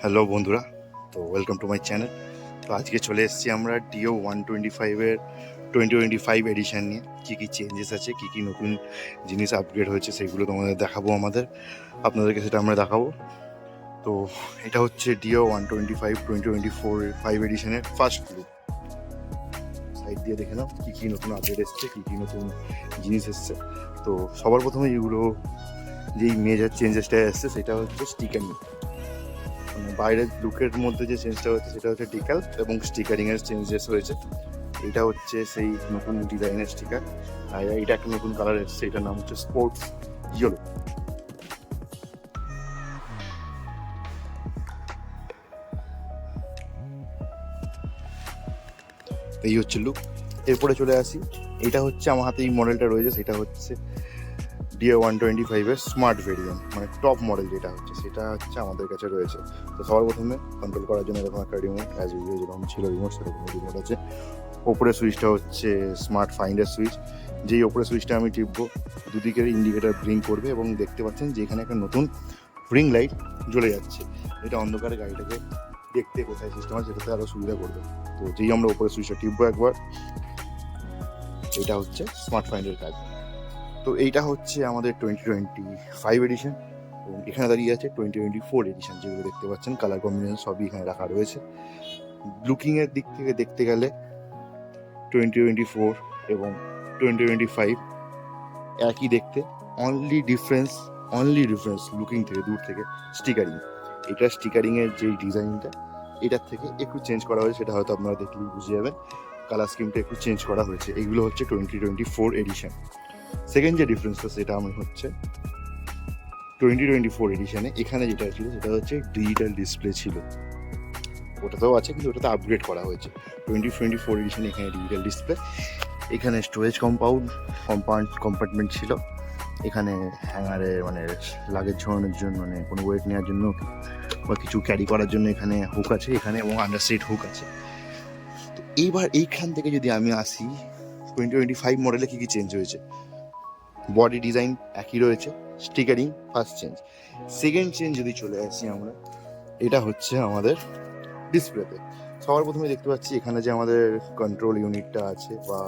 Hello বন্ধুরা, তো welcome to my channel. তো আজকে চলে এসেছি আমরা ডিও 125-এর 2025 এডিশন নিয়ে। কী কী চেঞ্জেস আছে, কী কী নতুন জিনিস আপগ্রেড হয়েছে সেগুলো তোমাদের দেখাবো। আপনাদেরকে সেটা আমরা দেখাবো। তো এটা হচ্ছে ডিও 125 2025 এডিশনের ফার্স্ট লুক। সাইড দিয়ে দেখে নাও কী কী নতুন আপডেট এসছে, কী কী নতুন জিনিস এসছে। তো সবার প্রথমে এগুলো যেই মেজর চেঞ্জেসটা এসছে সেটা হচ্ছে স্টিকারিং। বাইরের লুকের মধ্যে যে চেঞ্জটা হচ্ছে সেটা হচ্ছে ডিকাল এবং স্টিকারিংয়ের চেঞ্জেস হয়েছে। এটা হচ্ছে সেই নতুন ডিজাইনের স্টিকার, আর এটা একটা নতুন কালার এসছে, এটার নাম হচ্ছে স্পোর্টস ইয়েলো। এই হচ্ছে লুক। এরপরে চলে আসি, এটা হচ্ছে আমার হাতে এই মডেলটা রয়েছে, সেটা হচ্ছে ডিও 125-এর স্মার্ট ভেরিয়েন্ট, মানে টপ মডেল যেটা হচ্ছে সেটা হচ্ছে আমাদের কাছে রয়েছে। তো সবার প্রথমে কন্ট্রোল করার জন্য এরকম একটা রিমোট, অ্যাজ ইউজুয়াল যেরকম ছিল রিমোট সেরকম রিমোট আছে। ওপরের সুইচটা হচ্ছে স্মার্ট ফাইন্ডার সুইচ। যেই ওপরের সুইচটা আমি টিপবো দুদিকের ইন্ডিকেটার ব্লিঙ্ক করবে এবং দেখতে পাচ্ছেন যে এখানে একটা নতুন রিং লাইট জ্বলে যাচ্ছে। এটা অন্ধকারে গাড়িটাকে দেখতে কোথায় সিস্টেম আছে সেটাতে আরও সুবিধা করবে। তো যেই আমরা ওপরের সুইচটা টিপবো একবার, এটা হচ্ছে স্মার্ট ফাইন্ডের কাজ। তো এইটা হচ্ছে আমাদের 2025 এডিশন এবং এখানে দাঁড়িয়ে আছে 2024 এডিশন, যেগুলো দেখতে পাচ্ছেন কালার কম্বিনেশন সবই এখানে রাখা রয়েছে। লুকিংয়ের দিক থেকে দেখতে গেলে 2024 এবং 2025 একই দেখতে, অনলি ডিফারেন্স লুকিং থেকে দূর থেকে স্টিকারিং। এটা স্টিকারিংয়ের যেই ডিজাইনটা এটার থেকে একটু চেঞ্জ করা হয়েছে, সেটা হয়তো আপনারা দেখলেই বুঝে যাবেন। কালার স্কিমটা একটু চেঞ্জ করা হয়েছে। এগুলো হচ্ছে 2024 এডিশন। সেকেন্ড যে ডিফারেন্সটা সেটা আমি হচ্ছে 2024 এডিশনে এখানে যেটা ছিল সেটা হচ্ছে ডিজিটাল ডিসপ্লে ছিল, ওটাতেও আছে কিন্তু ওটাতে আপগ্রেড করা হয়েছে। 2024 এডিশনে এখানে ডিজিটাল ডিসপ্লে, এখানে স্টোরেজ কম্পার্টমেন্ট ছিল, এখানে হ্যাঙ্গারে মানে লাগেজ ঝোলানোর জন্য, মানে কোনো ওয়েট নেওয়ার জন্য বা কিছু ক্যারি করার জন্য এখানে হুক আছে এখানে, এবং আন্ডারসাইড হুক আছে। তো এইবার এইখান থেকে যদি আমি আসি 2025 মডেলে কী কী চেঞ্জ হয়েছে। বডি ডিজাইন একই রয়েছে, stickering first change. Second change যদি চলে আসি আমরা, এটা হচ্ছে আমাদের ডিসপ্লেতে। সবার প্রথমে দেখতে পাচ্ছি এখানে যে আমাদের কন্ট্রোল ইউনিটটা আছে বা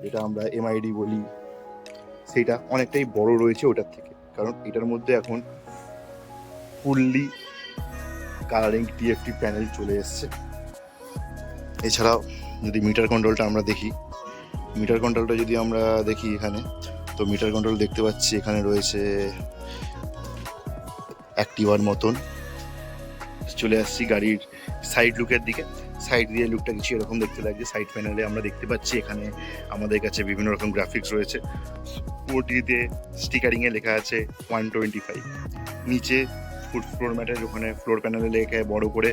যেটা আমরা এমআইডি বলি, সেটা অনেকটাই বড় রয়েছে ওটার থেকে, কারণ এটার মধ্যে এখন ফুললি কালারিং টিএফটি প্যানেল চলে এসছে। এছাড়াও যদি মিটার কন্ট্রোলটা আমরা দেখি এখানে, তো মিটার কন্ট্রোল দেখতে পাচ্ছি এখানে রয়েছে অ্যাক্টিভার মতন। চলে আসছি গাড়ির সাইড লুকের দিকে। সাইড দিয়ে লুকটা কিছু এরকম দেখতে লাগছে। সাইড প্যানেলে আমরা দেখতে পাচ্ছি এখানে আমাদের কাছে বিভিন্ন রকম গ্রাফিক্স রয়েছে। ওটিতে স্টিকারিংয়ে লেখা আছে 125। নিচে ফ্লোর ম্যাটের ওখানে ফ্লোর প্যানেলে লেখা বড় করে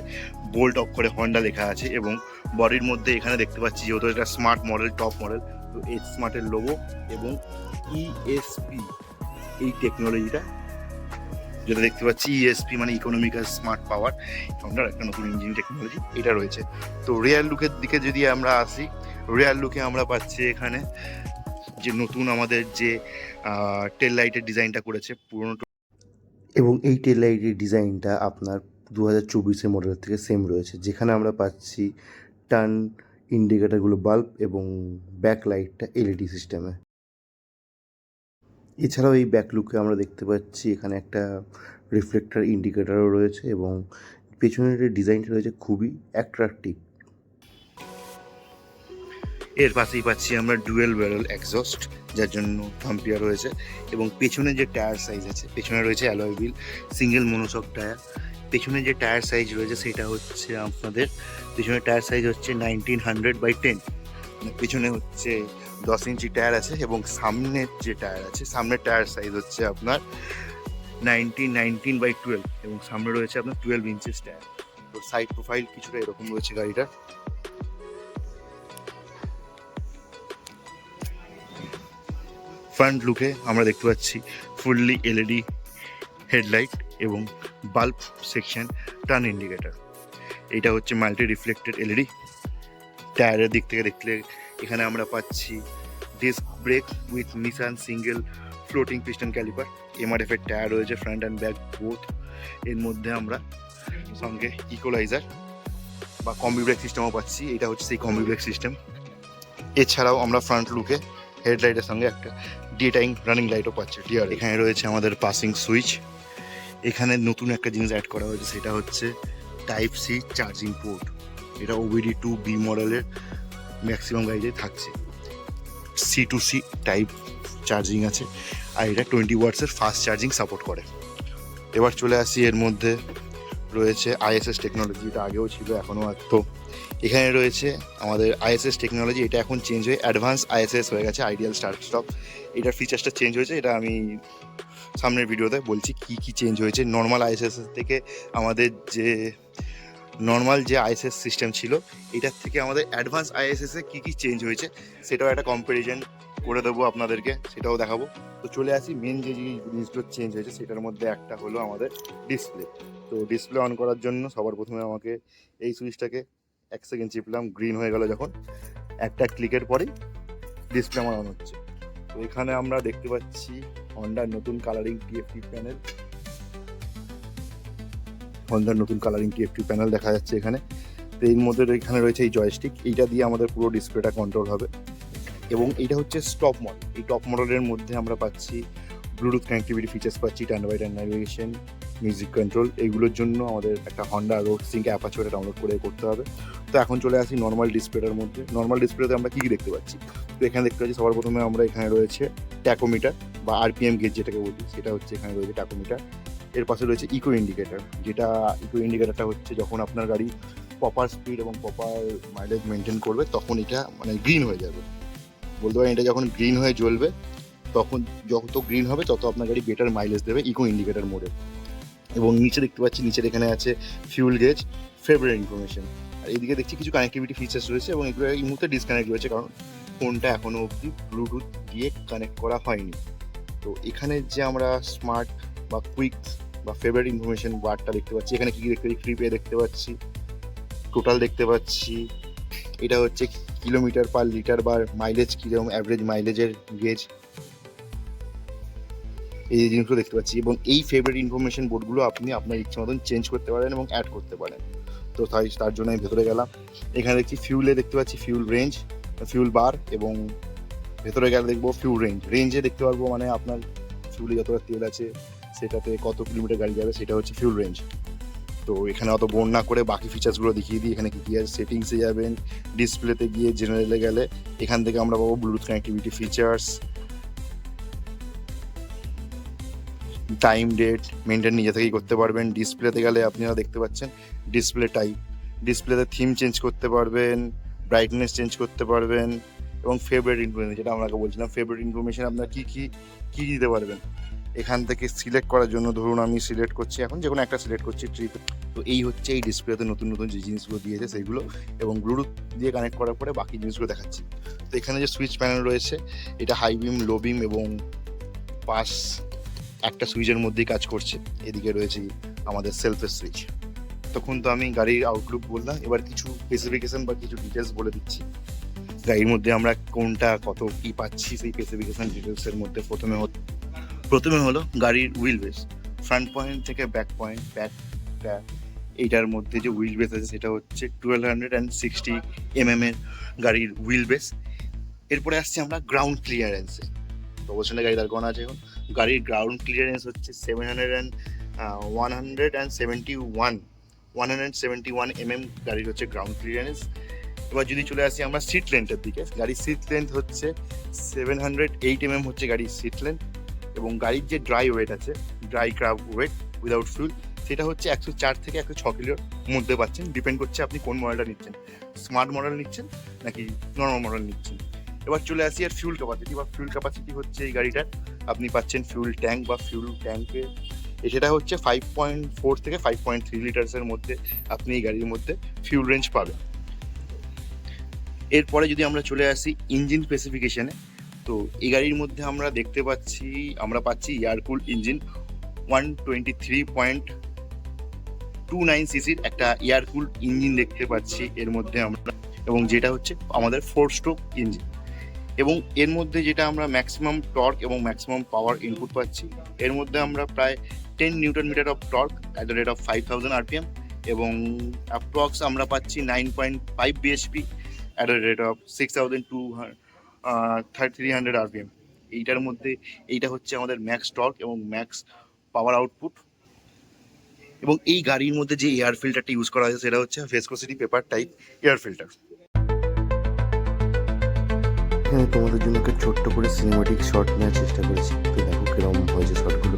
বোল্ড অক্ষরে হন্ডা লেখা আছে, এবং বডির মধ্যে এখানে দেখতে পাচ্ছি যেহেতু এটা স্মার্ট মডেল, টপ মডেল, তো এইচ স্মার্টের লোগো এবং ইএসপি এই টেকনোলজিটা যেটা দেখতে পাচ্ছি, ইএসপি মানে ইকোনমিক্যাল স্মার্ট পাওয়ার, হন্ডার একটা নতুন ইঞ্জিন টেকনোলজি এটা রয়েছে। তো রিয়ার লুকের দিকে যদি আমরা আসি, রিয়ার লুকে আমরা পাচ্ছি এখানে যে নতুন আমাদের যে টেল লাইটের ডিজাইনটা করেছে পুরোনো, এবং এই টেল লাইটের ডিজাইনটা আপনার 2024 মডেলের থেকে সেম রয়েছে, যেখানে আমরা পাচ্ছি টার্ন ইন্ডিকেটারগুলো বাল্ব এবং ব্যাক লাইটটা এলইডি সিস্টেমে। এছাড়াও এই ব্যাক লুকে আমরা দেখতে পাচ্ছি এখানে একটা রিফ্লেক্টার ইন্ডিকেটারও রয়েছে, এবং পেছনের ডিজাইনটা রয়েছে খুবই অ্যাট্রাকটিভ। এর পাশেই পাচ্ছি আমরা ডুয়েল ব্যারেল এক্সস্ট, যার জন্য থাম্পিয়ার রয়েছে, এবং পেছনে যে টায়ার সাইজ আছে, পেছনে রয়েছে alloy wheel single monoshock tyre. পেছনে যে টায়ার সাইজ রয়েছে সেটা হচ্ছে আপনাদের পেছনের টায়ার সাইজ হচ্ছে 1900/10, পেছনে হচ্ছে 10 ইঞ্চি টায়ার আছে, এবং সামনের যে টায়ার আছে সামনের টায়ার সাইজ হচ্ছে আপনার 19/12, এবং সামনে রয়েছে আপনার 12 ইঞ্চেস টায়ার। তো সাইড প্রোফাইল কিছুটা এরকম রয়েছে গাড়িটা। ফ্রন্ট লুকে আমরা দেখতে পাচ্ছি ফুললি এলইডি হেডলাইট এবং বাল্ব সেকশন, টার্ন ইন্ডিকেটার। এটা হচ্ছে মাল্টি রিফ্লেক্টেড এলইডি। টায়ারের দিক থেকে দেখলে এখানে আমরা পাচ্ছি disc brake with Nissin single floating piston caliper. MRF এর টায়ার রয়েছে ফ্রন্ট অ্যান্ড ব্যাক বোথ। এর মধ্যে আমরা সঙ্গে ইকোলাইজার বা কম্বি ব্রেক সিস্টেমও পাচ্ছি। এটা হচ্ছে সেই কম্বি ব্রেক সিস্টেম। এছাড়াও আমরা ফ্রন্ট লুকে হেডলাইটের সঙ্গে একটা ডে টাইম রানিং লাইটও পাচ্ছি ডিআর। এখানে রয়েছে আমাদের পাসিং সুইচ। এখানে নতুন একটা জিনিস অ্যাড করা হয়েছে, সেটা হচ্ছে টাইপ সি চার্জিং পোর্ট। এটা OBD2B মডেলের ম্যাক্সিমাম গাড়িতে থাকছে। C2C টাইপ চার্জিং আছে, আর এটা 20 ওয়াটসের ফাস্ট চার্জিং সাপোর্ট করে। এবার চলে আসি, এর মধ্যে রয়েছে ISS টেকনোলজি। এটা আগেও ছিল, এখনও তো এখানে রয়েছে আমাদের ISS টেকনোলজি। এটা এখন চেঞ্জ হয়ে অ্যাডভান্স ISS হয়ে গেছে, আইডিয়াল স্টার্ট স্টপ। এটার ফিচার্সটা চেঞ্জ হয়েছে, এটা আমি সামনের ভিডিওতে বলছি কি কি চেঞ্জ হয়েছে। নর্মাল ISS থেকে আমাদের যে নর্মাল যে ISS সিস্টেম ছিল, এটার থেকে আমাদের অ্যাডভান্স ISS এ কী কী চেঞ্জ হয়েছে সেটাও একটা কম্প্যারিজন করে দেবো আপনাদেরকে, সেটাও দেখাবো। তো চলে আসি, মেন যে জিনিসগুলো চেঞ্জ হয়েছে সেটার মধ্যে একটা হলো আমাদের ডিসপ্লে। তো ডিসপ্লে অন করার জন্য সবার প্রথমে আমাকে এই সুইচটাকে 1 সেকেন্ড চিপলাম, গ্রিন হয়ে গেল। যখন একটা ক্লিকের পরেই ডিসপ্লে আমার অন হচ্ছে। তো এখানে আমরা দেখতে পাচ্ছি হন্ডার নতুন কালারিং TFT প্যানেল। হন্ডার নতুন কালারিং TFT প্যানেল দেখা যাচ্ছে এখানে। তো এর মধ্যে এখানে রয়েছে এই জয়স্টিক, এইটা দিয়ে আমাদের পুরো ডিসপ্লেটা কন্ট্রোল হবে। এবং এইটা হচ্ছে টপ মডেল। এই টপ মডেলের মধ্যে আমরা পাচ্ছি ব্লুটুথ কানেক্টিভিটি ফিচার্স পাচ্ছি, turn by turn navigation, music control. এইগুলোর জন্য আমাদের একটা হন্ডা রোড সিঙ্ক অ্যাপ আছে, ওটা ডাউনলোড করে করতে হবে। তো এখন চলে আসি নর্মাল ডিসপ্লেটার মধ্যে। নর্মাল ডিসপ্লেতে আমরা কী কী দেখতে পাচ্ছি? তো এখানে দেখতে পাচ্ছি সবার প্রথমে আমরা এখানে রয়েছে ট্যাকোমিটার বা RPM গেজ যেটাকে বলি, সেটা হচ্ছে এখানে রয়েছে ট্যাকোমিটার। এর পাশে রয়েছে ইকো ইন্ডিকেটার, যেটা ইকো ইন্ডিকেটারটা হচ্ছে যখন আপনার গাড়ি প্রপার স্পিড এবং প্রপার মাইলেজ মেনটেন করবে তখন এটা মানে গ্রিন হয়ে যাবে। বলতে পারেন এটা যখন গ্রিন হয়ে জ্বলবে তখন যত গ্রিন হবে তত আপনার গাড়ি বেটার মাইলেজ দেবে ইকো ইন্ডিকেটার মোডে। এবং নিচে দেখতে পাচ্ছি, নিচের এখানে আছে ফিউল গেজ, ফেভারিট ইনফরমেশন। আর এইদিকে দেখছি কিছু কানেক্টিভিটি ফিচার্স রয়েছে, এবং এগুলো এই মুহূর্তে ডিসকানেক্ট রয়েছে কারণ ফোনটা এখনও অবধি ব্লুটুথ দিয়ে কানেক্ট করা হয়নি। তো এখানে যে আমরা স্মার্ট বা কুইক বা ফেভারিট ইনফরমেশন বারটা দেখতে পাচ্ছি, এখানে কী কী দেখতে পাচ্ছি? ফ্রি পে দেখতে পাচ্ছি, টোটাল দেখতে পাচ্ছি, এটা হচ্ছে কিলোমিটার পার লিটার বা মাইলেজ, কীরকম অ্যাভারেজ মাইলেজের গেজ, এই জিনিসগুলো দেখতে পাচ্ছি। এবং এই ফেভারিট ইনফরমেশন বোর্ডগুলো আপনি আপনার ইচ্ছে মতন চেঞ্জ করতে পারেন এবং অ্যাড করতে পারেন। তো তার জন্য আমি ভেতরে গেলাম। এখানে দেখছি ফিউলে দেখতে পাচ্ছি ফিউল রেঞ্জ, ফিউল বার, এবং ভেতরে গেলে দেখবো ফিউল রেঞ্জে দেখতে পারবো মানে আপনার ফিউলে যতটা তেল আছে সেটাতে কত কিলোমিটার গাড়ি যাবে, সেটা হচ্ছে ফিউল রেঞ্জ। তো এখানে অত বোর্ড না করে বাকি ফিচার্সগুলো দেখিয়ে দিই। এখানে কী কী আছে? সেটিংসে যাবেন, ডিসপ্লেতে গিয়ে জেনারেলে গেলে এখান থেকে আমরা পাবো Bluetooth connectivity features, time date maintain নিজে থেকেই করতে পারবেন। ডিসপ্লেতে গেলে আপনারা দেখতে পাচ্ছেন ডিসপ্লে টাইপ, ডিসপ্লেতে থিম চেঞ্জ করতে পারবেন, ব্রাইটনেস চেঞ্জ করতে পারবেন, এবং ফেভারিট ইনফরমেশন, যেটা আপনাকে বলছিলাম ফেভারিট ইনফরমেশন আপনারা কী কী কী দিতে পারবেন। এখান থেকে সিলেক্ট করার জন্য ধরুন আমি সিলেক্ট করছি, এখন যে কোনো একটা সিলেক্ট করছি ট্রিপ। তো এই হচ্ছে এই ডিসপ্লেতে নতুন নতুন যে জিনিসগুলো দিয়েছে সেইগুলো, এবং ব্লুটুথ দিয়ে কানেক্ট করার পরে বাকি জিনিসগুলো দেখাচ্ছি। তো এখানে যে সুইচ প্যানেল রয়েছে, এটা হাই বিম, লো বিম এবং পাস একটা সুইচের মধ্যেই কাজ করছে। এদিকে রয়েছে আমাদের সেলফের সুইচ। তখন তো আমি গাড়ির আউটলুক বললাম, এবার কিছু স্পেসিফিকেশন বা কিছু ডিটেলস বলে দিচ্ছি। গাড়ির মধ্যে আমরা কোনটা কত কী পাচ্ছি সেই স্পেসিফিকেশন ডিটেলসের মধ্যে প্রথমে হলো গাড়ির হুইল বেস, ফ্রন্ট পয়েন্ট থেকে ব্যাক পয়েন্ট, ব্যাকটা এইটার মধ্যে যে হুইল বেস আছে সেটা হচ্ছে 1260 mm এর গাড়ির হুইল বেস। এরপরে আসছি আমরা গ্রাউন্ড ক্লিয়ারেন্সে। তো অবশ্যই গাড়ি দাঁড় করানো আছে, এখন গাড়ির গ্রাউন্ড ক্লিয়ারেন্স হচ্ছে 171 mm গাড়ির হচ্ছে গ্রাউন্ড ক্লিয়ারেন্স। এবার যদি চলে আসি আমরা সিট লেন্থের দিকে, গাড়ির সিট লেন্থ হচ্ছে 708 mm হচ্ছে গাড়ির সিট লেন্থ। এবং গাড়ির যে ড্রাই ওয়েট আছে, dry kerb weight without fuel, সেটা হচ্ছে 104 থেকে 106 কিলোর মধ্যে পাচ্ছেন। ডিপেন্ড করছে আপনি কোন মডেলটা নিচ্ছেন, স্মার্ট মডেল নিচ্ছেন নাকি নর্মাল মডেল নিচ্ছেন। এবার চলে আসি আর ফিউল ক্যাপাসিটি বা ফিউল ক্যাপাসিটি হচ্ছে এই গাড়িটার আপনি পাচ্ছেন ফিউল ট্যাঙ্ক বা ফিউল ট্যাঙ্কে, সেটা হচ্ছে 5.4 থেকে 5.3 লিটার্সের মধ্যে আপনি এই গাড়ির মধ্যে ফিউল রেঞ্জ পাবেন। এরপরে যদি আমরা চলে আসি ইঞ্জিন স্পেসিফিকেশানে, তো এই গাড়ির মধ্যে আমরা পাচ্ছি এয়ারকুল ইঞ্জিন 123.29 সিসির একটা এয়ারকুল ইঞ্জিন দেখতে পাচ্ছি এর মধ্যে আমরা, এবং যেটা হচ্ছে আমাদের 4 স্ট্রোক ইঞ্জিন। এবং এর মধ্যে যেটা আমরা ম্যাক্সিমাম টর্ক এবং ম্যাক্সিমাম পাওয়ার ইনপুট পাচ্ছি, এর মধ্যে আমরা প্রায় 10 newton metre of torque at the rate of 5000 RPM এবং অ্যাপ্রক্স আমরা পাচ্ছি 9.5 BHP at a rate of 6,300 RPM. এইটার মধ্যে এইটা হচ্ছে আমাদের ম্যাক্স টর্ক এবং ম্যাক্স পাওয়ার আউটপুট। এবং এই গাড়ির মধ্যে যে এয়ার ফিল্টারটা ইউজ করা হয়েছে সেটা হচ্ছে ভেসকোসিটি পেপার টাইপ এয়ার ফিল্টার। হ্যাঁ, তোমাদের জন্য একটা ছোট্ট করে সিনেমাটিক শট নেওয়ার চেষ্টা করেছি, তো দেখো কিরকম হয়েছে শটগুলো।